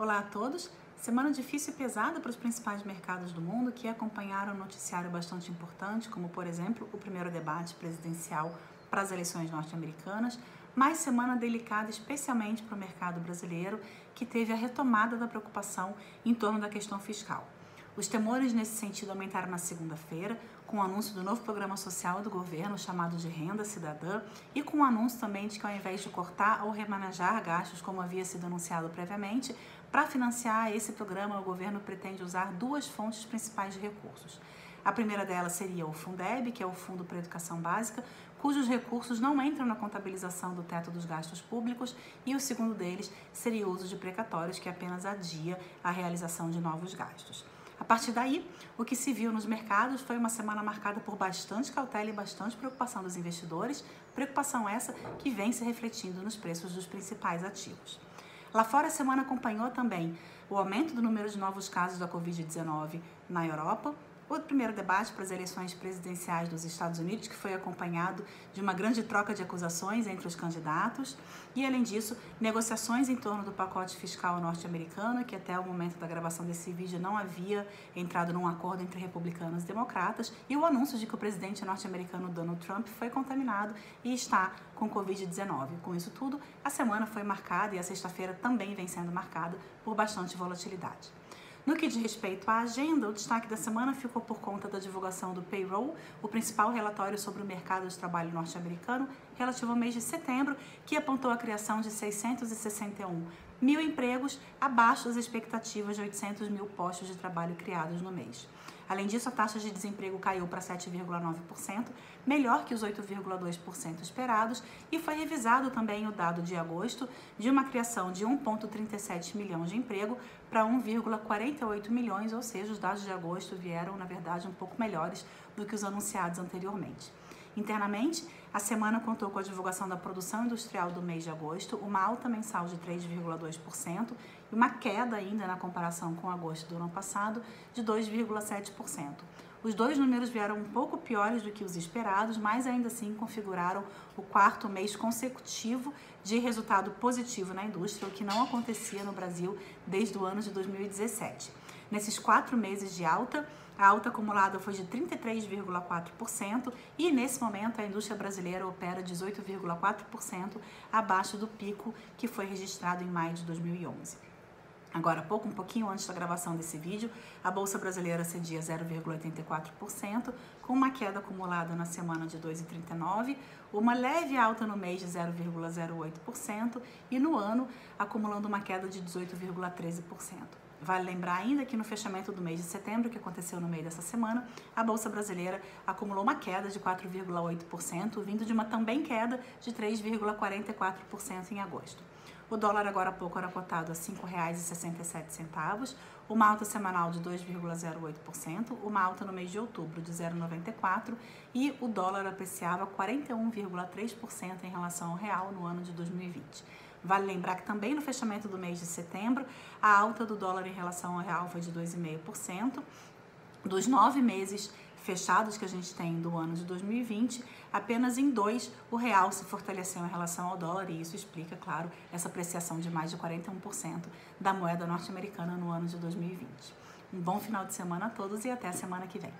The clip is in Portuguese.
Olá a todos! Semana difícil e pesada para os principais mercados do mundo que acompanharam um noticiário bastante importante, como por exemplo o primeiro debate presidencial para as eleições norte-americanas, mas semana delicada especialmente para o mercado brasileiro, que teve a retomada da preocupação em torno da questão fiscal. Os temores nesse sentido aumentaram na segunda-feira, com o anúncio do novo programa social do governo chamado de Renda Cidadã e com o anúncio também de que ao invés de cortar ou remanejar gastos como havia sido anunciado previamente, para financiar esse programa o governo pretende usar duas fontes principais de recursos. A primeira delas seria o Fundeb, que é o Fundo para a Educação Básica, cujos recursos não entram na contabilização do teto dos gastos públicos, e o segundo deles seria o uso de precatórios, que apenas adia a realização de novos gastos. A partir daí, o que se viu nos mercados foi uma semana marcada por bastante cautela e bastante preocupação dos investidores, preocupação essa que vem se refletindo nos preços dos principais ativos. Lá fora, a semana acompanhou também o aumento do número de novos casos da Covid-19 na Europa, o primeiro debate para as eleições presidenciais dos Estados Unidos, que foi acompanhado de uma grande troca de acusações entre os candidatos, e, além disso, negociações em torno do pacote fiscal norte-americano, que até o momento da gravação desse vídeo não havia entrado num acordo entre republicanos e democratas, e o anúncio de que o presidente norte-americano Donald Trump foi contaminado e está com Covid-19. Com isso tudo, a semana foi marcada, e a sexta-feira também vem sendo marcada, por bastante volatilidade. No que diz respeito à agenda, o destaque da semana ficou por conta da divulgação do Payroll, o principal relatório sobre o mercado de trabalho norte-americano, relativo ao mês de setembro, que apontou a criação de 661 mil empregos, abaixo das expectativas de 800 mil postos de trabalho criados no mês. Além disso, a taxa de desemprego caiu para 7,9%, melhor que os 8,2% esperados, e foi revisado também o dado de agosto, de uma criação de 1,37 milhão de emprego para 1,48 milhões, ou seja, os dados de agosto vieram, na verdade, um pouco melhores do que os anunciados anteriormente. Internamente, a semana contou com a divulgação da produção industrial do mês de agosto, uma alta mensal de 3,2% e uma queda ainda na comparação com agosto do ano passado de 2,7%. Os dois números vieram um pouco piores do que os esperados, mas ainda assim configuraram o quarto mês consecutivo de resultado positivo na indústria, o que não acontecia no Brasil desde o ano de 2017. Nesses 4 meses de alta, a alta acumulada foi de 33,4% e, nesse momento, a indústria brasileira opera 18,4% abaixo do pico que foi registrado em maio de 2011. Agora, um pouquinho antes da gravação desse vídeo, a Bolsa Brasileira cedia 0,84%, com uma queda acumulada na semana de 2,39%, uma leve alta no mês de 0,08% e no ano acumulando uma queda de 18,13%. Vale lembrar ainda que no fechamento do mês de setembro, que aconteceu no meio dessa semana, a Bolsa Brasileira acumulou uma queda de 4,8%, vindo de uma também queda de 3,44% em agosto. O dólar agora há pouco era cotado a R$ 5,67, uma alta semanal de 2,08%, uma alta no mês de outubro de 0,94% e o dólar apreciava 41,3% em relação ao real no ano de 2020. Vale lembrar que também no fechamento do mês de setembro, a alta do dólar em relação ao real foi de 2,5%. Dos 9 meses fechados que a gente tem do ano de 2020, apenas em 2 o real se fortaleceu em relação ao dólar, e isso explica, claro, essa apreciação de mais de 41% da moeda norte-americana no ano de 2020. Um bom final de semana a todos e até a semana que vem.